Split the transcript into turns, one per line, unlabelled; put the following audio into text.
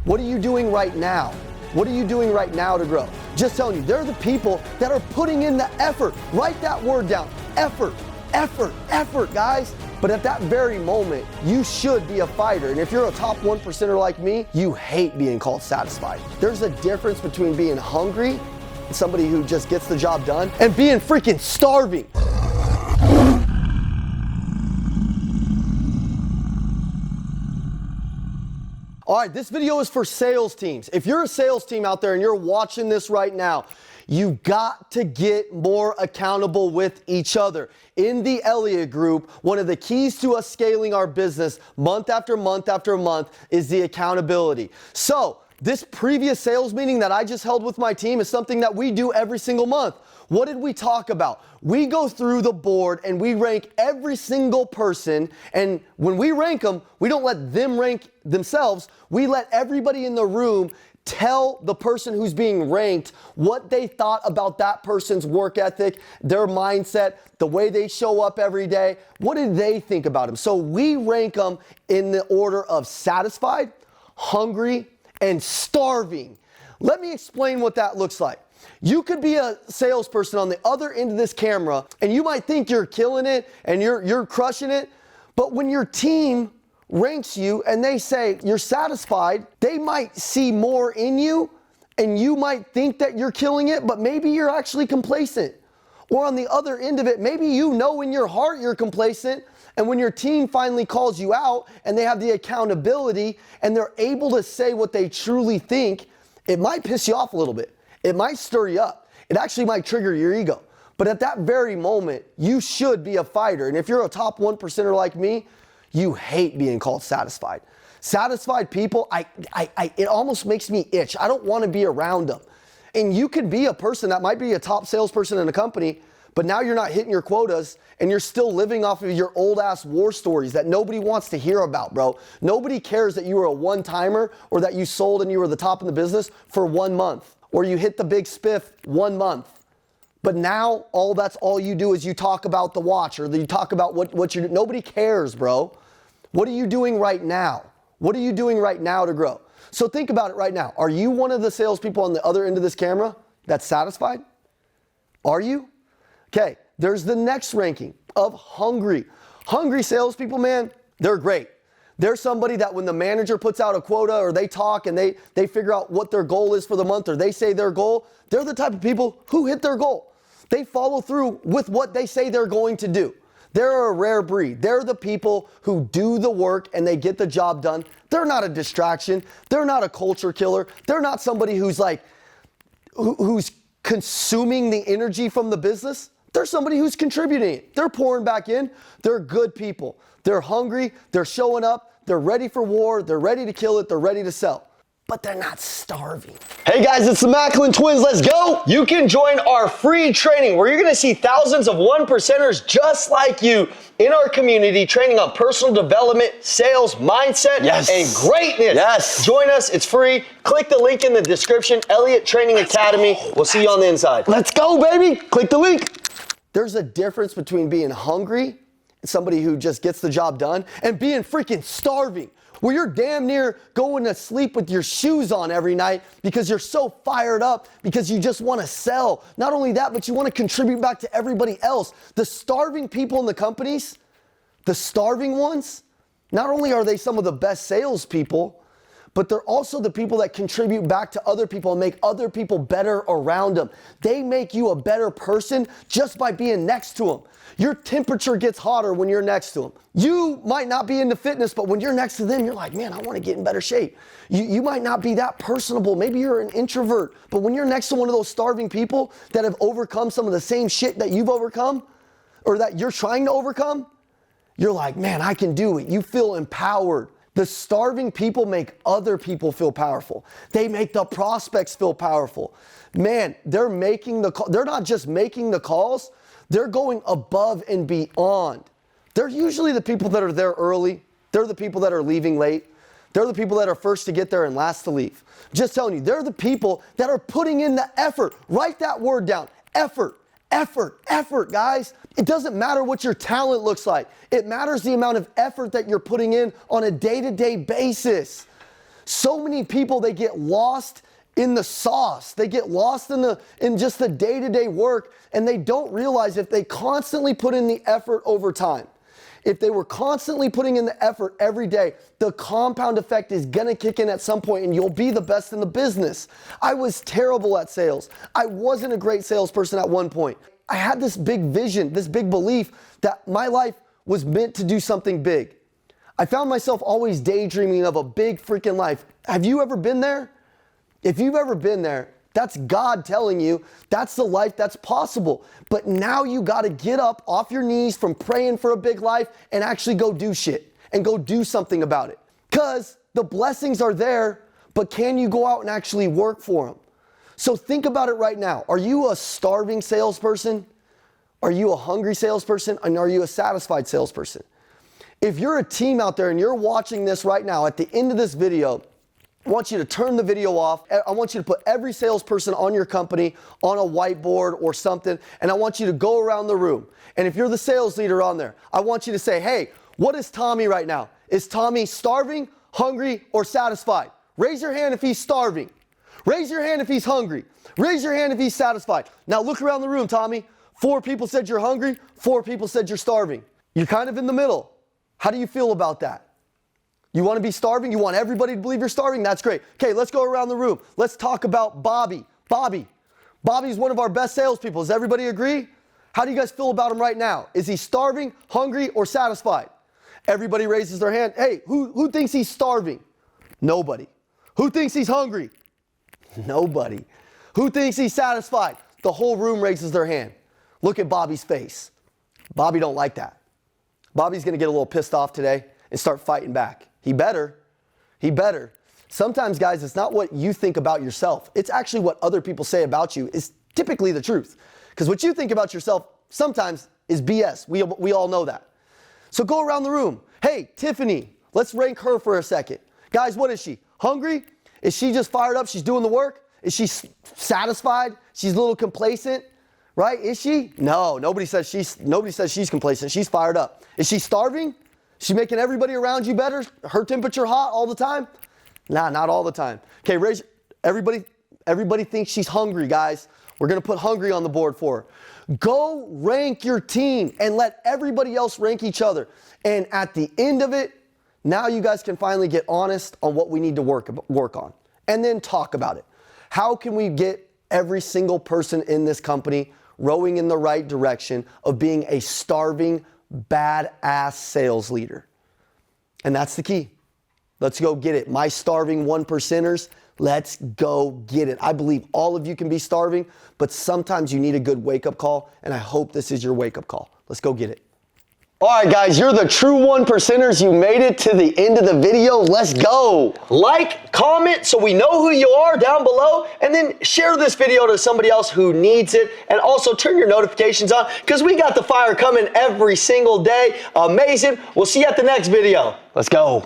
What are you doing right now? What are you doing right now to grow? Just telling you, they're the people that are putting in the effort. Write that word down. Effort, effort, effort, guys. But at that very moment, you should be a fighter. And if you're a top 1%er like me, you hate being called satisfied. There's a difference between being hungry, somebody who just gets the job done, and being freaking starving. All right, this video is for sales teams. If you're a sales team out there and you're watching this right now, you got to get more accountable with each other. In the Elliott group, one of the keys to us scaling our business month after month after month is the accountability. So this previous sales meeting that I just held with my team is something that we do every single month. What did we talk about? We go through the board and we rank every single person, and when we rank them, we don't let them rank themselves. We let everybody in the room tell the person who's being ranked what they thought about that person's work ethic, their mindset, the way they show up every day. What did they think about them? So we rank them in the order of satisfied, hungry, and starving. Let me explain what that looks like. You could be a salesperson on the other end of this camera and you might think you're killing it and you're crushing it, but when your team ranks you and they say you're satisfied, they might see more in you and you might think that you're killing it, but maybe you're actually complacent. Or on the other end of it, maybe you know in your heart you're complacent, and when your team finally calls you out and they have the accountability and they're able to say what they truly think, it might piss you off a little bit. It might stir you up. It actually might trigger your ego. But at that very moment, you should be a fighter. And if you're a top 1%er like me, you hate being called satisfied. Satisfied people, it almost makes me itch. I don't want to be around them. And you could be a person that might be a top salesperson in a company, but now you're not hitting your quotas and you're still living off of your old ass war stories that nobody wants to hear about, bro. Nobody cares that you were a one-timer or that you sold and you were the top in the business for 1 month, or you hit the big spiff 1 month. But now that's all you do is you talk about the watch, or you talk about what you're doing. Nobody cares, bro. What are you doing right now? What are you doing right now to grow? So think about it right now. Are you one of the salespeople on the other end of this camera that's satisfied? Are you? Okay, there's the next ranking of hungry. Hungry salespeople, man, they're great. They're somebody that when the manager puts out a quota or they talk and they figure out what their goal is for the month, or they say their goal, they're the type of people who hit their goal. They follow through with what they say they're going to do. They're a rare breed. They're the people who do the work and they get the job done. They're not a distraction. They're not a culture killer. They're not somebody who's who's consuming the energy from the business. They're somebody who's contributing it. They're pouring back in. They're good people. They're hungry. They're showing up. They're ready for war. They're ready to kill it. They're ready to sell. But they're not starving. Hey guys, it's the Macklin Twins. Let's go. You can join our free training where you're going to see thousands of 1%ers just like you in our community training on personal development, sales, mindset, and greatness. Yes. Join us. It's free. Click the link in the description. Elliott Training Academy. We'll see you on the inside. Let's go, baby. Click the link. There's a difference between being hungry, somebody who just gets the job done, and being freaking starving, where you're damn near going to sleep with your shoes on every night because you're so fired up because you just want to sell. Not only that, but you want to contribute back to everybody else. The starving people in the companies, the starving ones, not only are they some of the best salespeople, but they're also the people that contribute back to other people and make other people better around them. They make you a better person just by being next to them. Your temperature gets hotter when you're next to them. You might not be into fitness, but when you're next to them, you're like, man, I want to get in better shape. You might not be that personable. Maybe you're an introvert, but when you're next to one of those starving people that have overcome some of the same shit that you've overcome or that you're trying to overcome, you're like, man, I can do it. You feel empowered. The starving people make other people feel powerful. They make the prospects feel powerful. Man, they're not just making the calls, they're going above and beyond. They're usually the people that are there early. They're the people that are leaving late. They're the people that are first to get there and last to leave. Just telling you, they're the people that are putting in the effort. Write that word down. Effort, effort, effort, guys. It doesn't matter what your talent looks like. It matters the amount of effort that you're putting in on a day-to-day basis. So many people, they get lost in the sauce. They get lost in just the day-to-day work, and they don't realize if they constantly put in the effort over time, if they were constantly putting in the effort every day, the compound effect is gonna kick in at some point and you'll be the best in the business. I was terrible at sales. I wasn't a great salesperson at one point. I had this big vision, this big belief that my life was meant to do something big. I found myself always daydreaming of a big freaking life. Have you ever been there? If you've ever been there, that's God telling you that's the life that's possible. But now you got to get up off your knees from praying for a big life and actually go do shit and go do something about it. Because the blessings are there, but can you go out and actually work for them? So think about it right now. Are you a starving salesperson? Are you a hungry salesperson? And are you a satisfied salesperson? If you're a team out there and you're watching this right now, at the end of this video, I want you to turn the video off. I want you to put every salesperson on your company on a whiteboard or something, and I want you to go around the room. And if you're the sales leader on there, I want you to say, hey, what is Tommy right now? Is Tommy starving, hungry, or satisfied? Raise your hand if he's starving. Raise your hand if he's hungry. Raise your hand if he's satisfied. Now look around the room, Tommy. 4 people said you're hungry. 4 people said you're starving. You're kind of in the middle. How do you feel about that? You want to be starving? You want everybody to believe you're starving? That's great. Okay, let's go around the room. Let's talk about Bobby. Bobby's one of our best salespeople. Does everybody agree? How do you guys feel about him right now? Is he starving, hungry, or satisfied? Everybody raises their hand. Hey, who thinks he's starving? Nobody. Who thinks he's hungry? Nobody. Who thinks he's satisfied? The whole room raises their hand. Look at Bobby's face. Bobby don't like that. Bobby's going to get a little pissed off today and start fighting back. He better. Sometimes, guys, it's not what you think about yourself. It's actually what other people say about you is typically the truth. Because what you think about yourself sometimes is BS. We all know that. So go around the room. Hey, Tiffany, let's rank her for a second. Guys, what is she? Hungry? Is she just fired up? She's doing the work? Is she satisfied? She's a little complacent, right? Is she? No, nobody says she's complacent. She's fired up. Is she starving? She making everybody around you better? Her temperature hot all the time? Nah, not all the time. Okay, everybody thinks she's hungry, guys. We're going to put hungry on the board for her. Go rank your team and let everybody else rank each other. And at the end of it, now you guys can finally get honest on what we need to work on. And then talk about it. How can we get every single person in this company rowing in the right direction of being a starving, badass sales leader? And that's the key. Let's go get it. My starving 1%ers, let's go get it. I believe all of you can be starving, but sometimes you need a good wake-up call, and I hope this is your wake-up call. Let's go get it. All right, guys, you're the true 1%ers. You made it to the end of the video. Let's go. Like, comment so we know who you are down below, and then share this video to somebody else who needs it. And also turn your notifications on because we got the fire coming every single day. Amazing. We'll see you at the next video. Let's go.